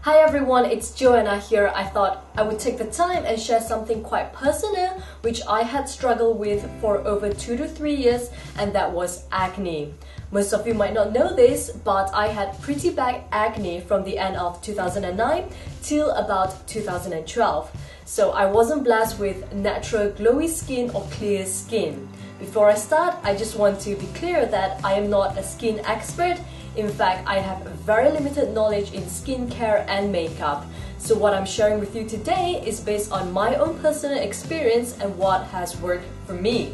Hi everyone, it's Joanna here. I thought I would take the time and share something quite personal which I had struggled with for over 2 to 3 years, and that was acne. Most of you might not know this, but I had pretty bad acne from the end of 2009 till about 2012. So I wasn't blessed with natural glowy skin or clear skin. Before I start, I just want to be clear that I am not a skin expert. In fact, I have very limited knowledge in skincare and makeup. So what I'm sharing with you today is based on my own personal experience and what has worked for me.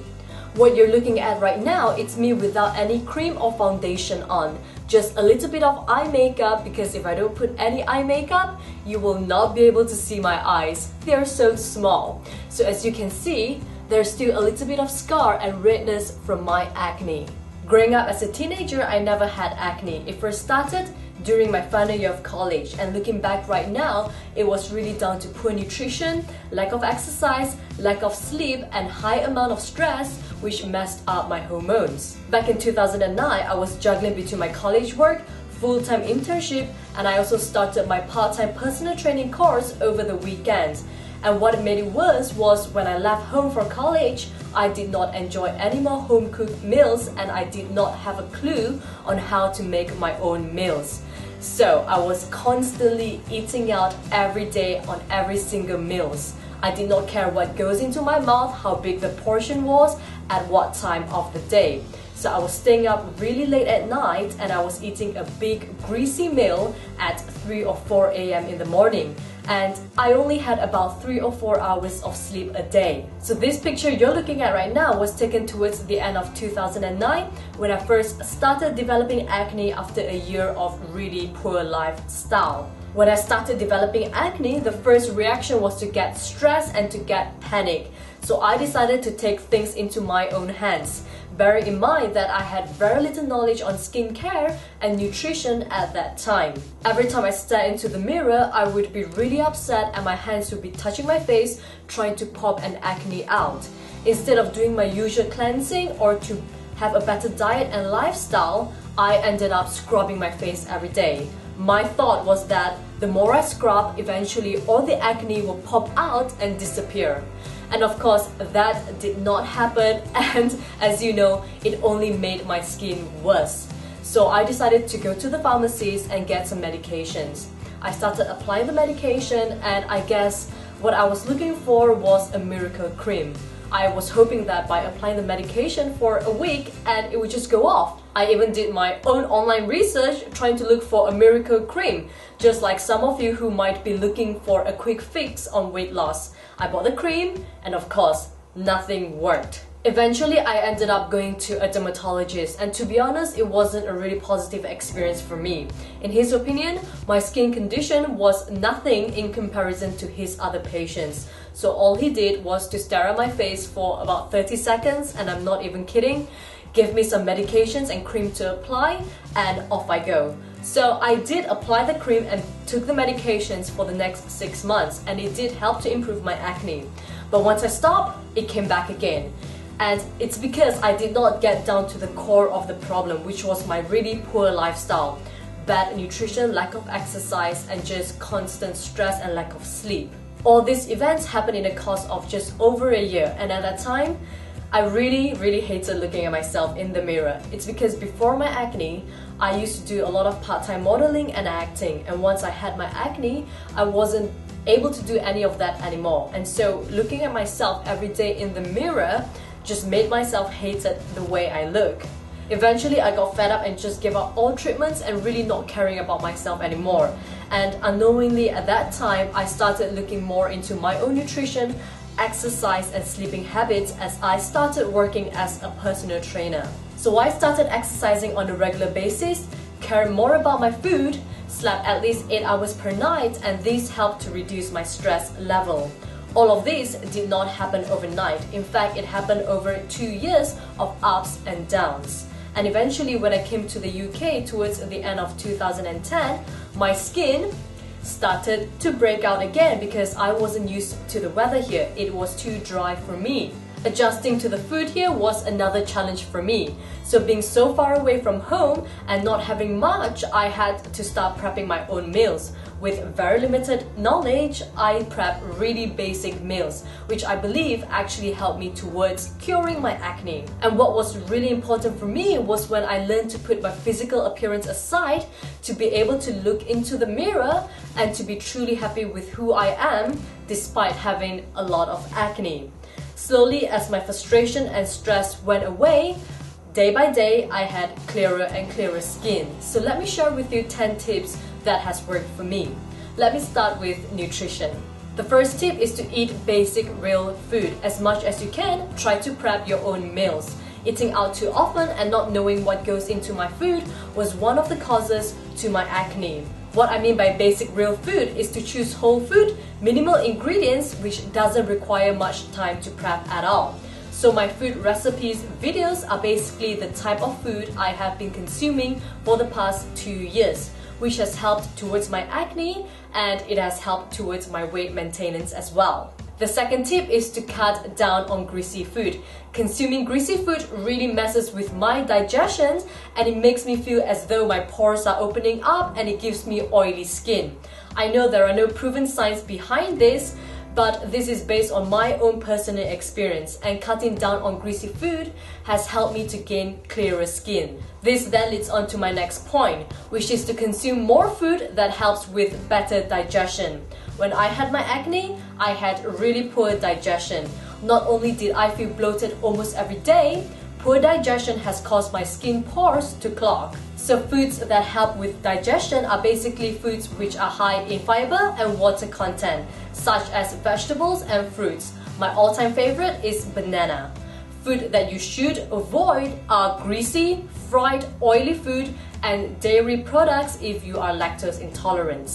What you're looking at right now, it's me without any cream or foundation on. Just a little bit of eye makeup, because if I don't put any eye makeup, you will not be able to see my eyes. They are so small. So as you can see, there's still a little bit of scar and redness from my acne. Growing up as a teenager, I never had acne. It first started during my final year of college, and looking back right now, it was really down to poor nutrition, lack of exercise, lack of sleep, and high amount of stress, which messed up my hormones. Back in 2009, I was juggling between my college work, full-time internship, and I also started my part-time personal training course over the weekends. And what made it worse was when I left home from college, I did not enjoy any more home-cooked meals, and I did not have a clue on how to make my own meals. So I was constantly eating out every day on every single meals. I did not care what goes into my mouth, how big the portion was, at what time of the day. So I was staying up really late at night, and I was eating a big greasy meal at 3 or 4 a.m. in the morning. And I only had about 3 or 4 hours of sleep a day. So this picture you're looking at right now was taken towards the end of 2009, when I first started developing acne after a year of really poor lifestyle. When I started developing acne, the first reaction was to get stressed and to get panic. So I decided to take things into my own hands. Bearing in mind that I had very little knowledge on skincare and nutrition at that time. Every time I stared into the mirror, I would be really upset and my hands would be touching my face, trying to pop an acne out. Instead of doing my usual cleansing or to have a better diet and lifestyle, I ended up scrubbing my face every day. My thought was that the more I scrub, eventually all the acne will pop out and disappear. And of course, that did not happen, and as you know, it only made my skin worse. So I decided to go to the pharmacies and get some medications. I started applying the medication, and I guess what I was looking for was a miracle cream. I was hoping that by applying the medication for a week and it would just go off. I even did my own online research trying to look for a miracle cream, just like some of you who might be looking for a quick fix on weight loss. I bought the cream, and of course, nothing worked. Eventually, I ended up going to a dermatologist, and to be honest, it wasn't a really positive experience for me. In his opinion, my skin condition was nothing in comparison to his other patients. So all he did was to stare at my face for about 30 seconds, and I'm not even kidding, give me some medications and cream to apply, and off I go. So I did apply the cream and took the medications for the next 6 months, and it did help to improve my acne. But once I stopped, it came back again. And it's because I did not get down to the core of the problem, which was my really poor lifestyle. Bad nutrition, lack of exercise, and just constant stress and lack of sleep. All these events happened in the course of just over a year, and at that time, I really hated looking at myself in the mirror. It's because before my acne, I used to do a lot of part-time modeling and acting, and once I had my acne, I wasn't able to do any of that anymore. And so looking at myself every day in the mirror just made myself hated the way I look. Eventually, I got fed up and just gave up all treatments and really not caring about myself anymore. And unknowingly at that time, I started looking more into my own nutrition, exercise, and sleeping habits as I started working as a personal trainer. So I started exercising on a regular basis, cared more about my food, slept at least 8 hours per night, and this helped to reduce my stress level. All of this did not happen overnight. In fact, it happened over 2 years of ups and downs. And eventually, when I came to the UK towards the end of 2010, my skin started to break out again because I wasn't used to the weather here. It was too dry for me. Adjusting to the food here was another challenge for me. So being so far away from home and not having much, I had to start prepping my own meals. With very limited knowledge, I prep really basic meals, which I believe actually helped me towards curing my acne. And what was really important for me was when I learned to put my physical appearance aside, to be able to look into the mirror and to be truly happy with who I am despite having a lot of acne. Slowly, as my frustration and stress went away, day by day, I had clearer and clearer skin. So let me share with you 10 tips that has worked for me. Let me start with nutrition. The first tip is to eat basic real food. As much as you can, try to prep your own meals. Eating out too often and not knowing what goes into my food was one of the causes to my acne. What I mean by basic real food is to choose whole food, minimal ingredients, which doesn't require much time to prep at all. So my food recipes videos are basically the type of food I have been consuming for the past 2 years, which has helped towards my acne and it has helped towards my weight maintenance as well. The second tip is to cut down on greasy food. Consuming greasy food really messes with my digestion and it makes me feel as though my pores are opening up and it gives me oily skin. I know there are no proven science behind this, but this is based on my own personal experience, and cutting down on greasy food has helped me to gain clearer skin. This then leads on to my next point, which is to consume more food that helps with better digestion. When I had my acne, I had really poor digestion. Not only did I feel bloated almost every day, poor digestion has caused my skin pores to clog. So foods that help with digestion are basically foods which are high in fiber and water content, such as vegetables and fruits. My all-time favorite is banana. Food that you should avoid are greasy, fried, oily food, and dairy products if you are lactose intolerant.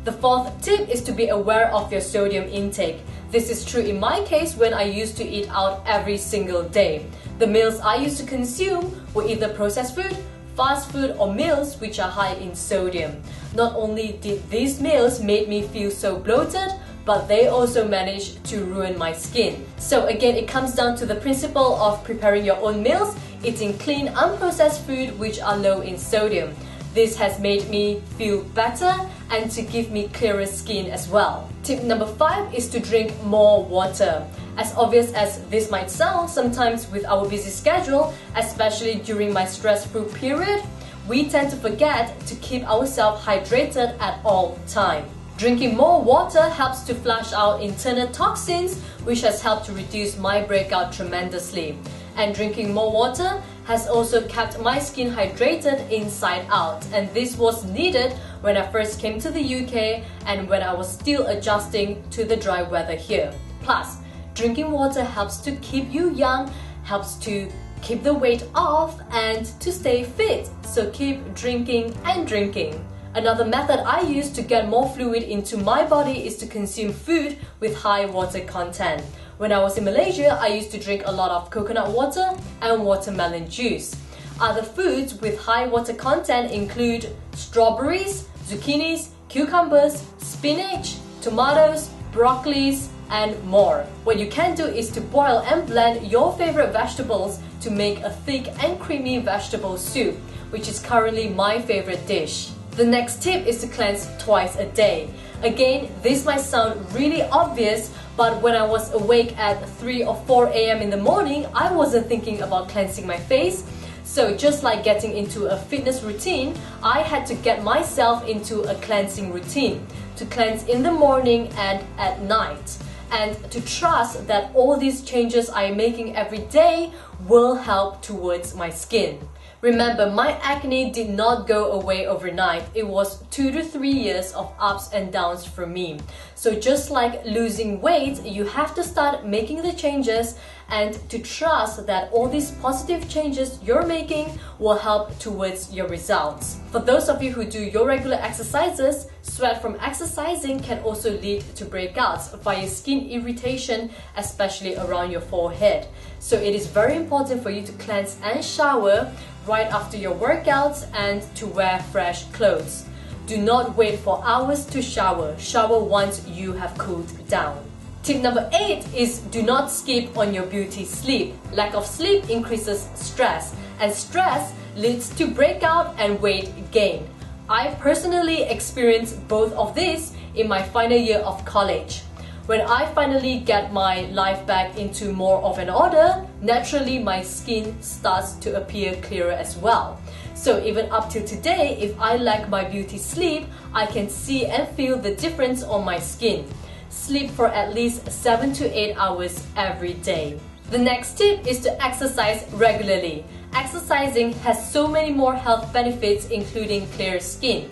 The fourth tip is to be aware of your sodium intake. This is true in my case when I used to eat out every single day. The meals I used to consume were either processed food, fast food, or meals which are high in sodium. Not only did these meals make me feel so bloated, but they also managed to ruin my skin. So again, it comes down to the principle of preparing your own meals, eating clean, unprocessed food which are low in sodium. This has made me feel better and to give me clearer skin as well. Tip number 5 is to drink more water. As obvious as this might sound, sometimes with our busy schedule, especially during my stressful period, we tend to forget to keep ourselves hydrated at all time. Drinking more water helps to flush out internal toxins, which has helped to reduce my breakout tremendously. And drinking more water has also kept my skin hydrated inside out, and this was needed when I first came to the UK and when I was still adjusting to the dry weather here. Plus, drinking water helps to keep you young, helps to keep the weight off and to stay fit, so keep drinking and drinking. Another method I use to get more fluid into my body is to consume food with high water content. When I was in Malaysia, I used to drink a lot of coconut water and watermelon juice. Other foods with high water content include strawberries, zucchinis, cucumbers, spinach, tomatoes, broccolis, and more. What you can do is to boil and blend your favorite vegetables to make a thick and creamy vegetable soup, which is currently my favorite dish. The next tip is to cleanse twice a day. Again, this might sound really obvious, but when I was awake at 3 or 4 a.m. in the morning, I wasn't thinking about cleansing my face. So just like getting into a fitness routine, I had to get myself into a cleansing routine to cleanse in the morning and at night, and to trust that all these changes I am making every day will help towards my skin. Remember, my acne did not go away overnight. It was 2 to 3 years of ups and downs for me. So just like losing weight, you have to start making the changes and to trust that all these positive changes you're making will help towards your results. For those of you who do your regular exercises, sweat from exercising can also lead to breakouts via skin irritation, especially around your forehead. So it is very important for you to cleanse and shower right after your workouts and to wear fresh clothes. Do not wait for hours to shower. Shower once you have cooled down. Tip number 8 is do not skip on your beauty sleep. Lack of sleep increases stress, and stress leads to breakout and weight gain. I personally experienced both of these in my final year of college. When I finally get my life back into more of an order, naturally my skin starts to appear clearer as well. So even up to today, if I lack my beauty sleep, I can see and feel the difference on my skin. Sleep for at least 7 to 8 hours every day. The next tip is to exercise regularly. Exercising has so many more health benefits, including clear skin.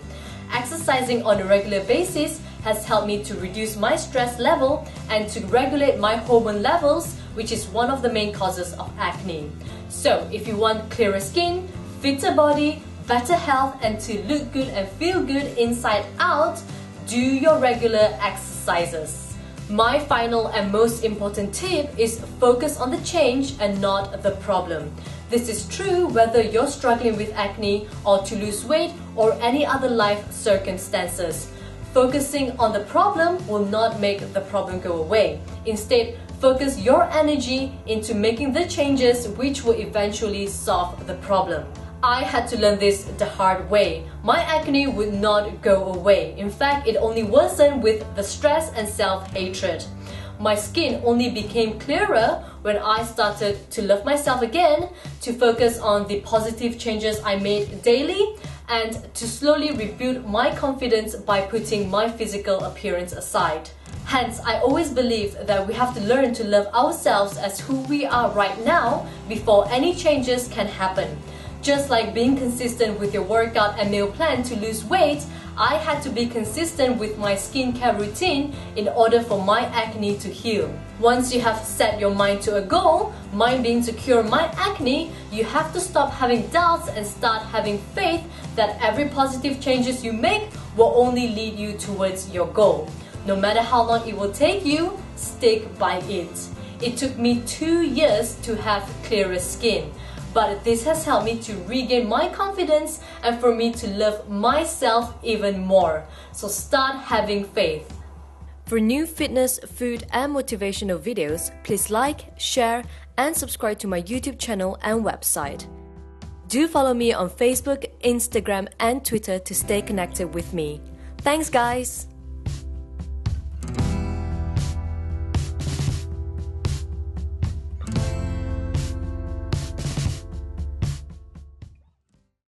Exercising on a regular basis has helped me to reduce my stress level and to regulate my hormone levels, which is one of the main causes of acne. So if you want clearer skin, fitter body, better health, and to look good and feel good inside out, do your regular exercises. My final and most important tip is focus on the change and not the problem. This is true whether you're struggling with acne or to lose weight or any other life circumstances. Focusing on the problem will not make the problem go away. Instead, focus your energy into making the changes which will eventually solve the problem. I had to learn this the hard way. My acne would not go away. In fact, it only worsened with the stress and self-hatred. My skin only became clearer when I started to love myself again, to focus on the positive changes I made daily, and to slowly rebuild my confidence by putting my physical appearance aside. Hence, I always believed that we have to learn to love ourselves as who we are right now before any changes can happen. Just like being consistent with your workout and meal plan to lose weight, I had to be consistent with my skincare routine in order for my acne to heal. Once you have set your mind to a goal, mine being to cure my acne, you have to stop having doubts and start having faith that every positive changes you make will only lead you towards your goal. No matter how long it will take you, stick by it. It took me 2 years to have clearer skin. But this has helped me to regain my confidence and for me to love myself even more. So start having faith. For new fitness, food, and motivational videos, please like, share, and subscribe to my YouTube channel and website. Do follow me on Facebook, Instagram, and Twitter to stay connected with me. Thanks, guys!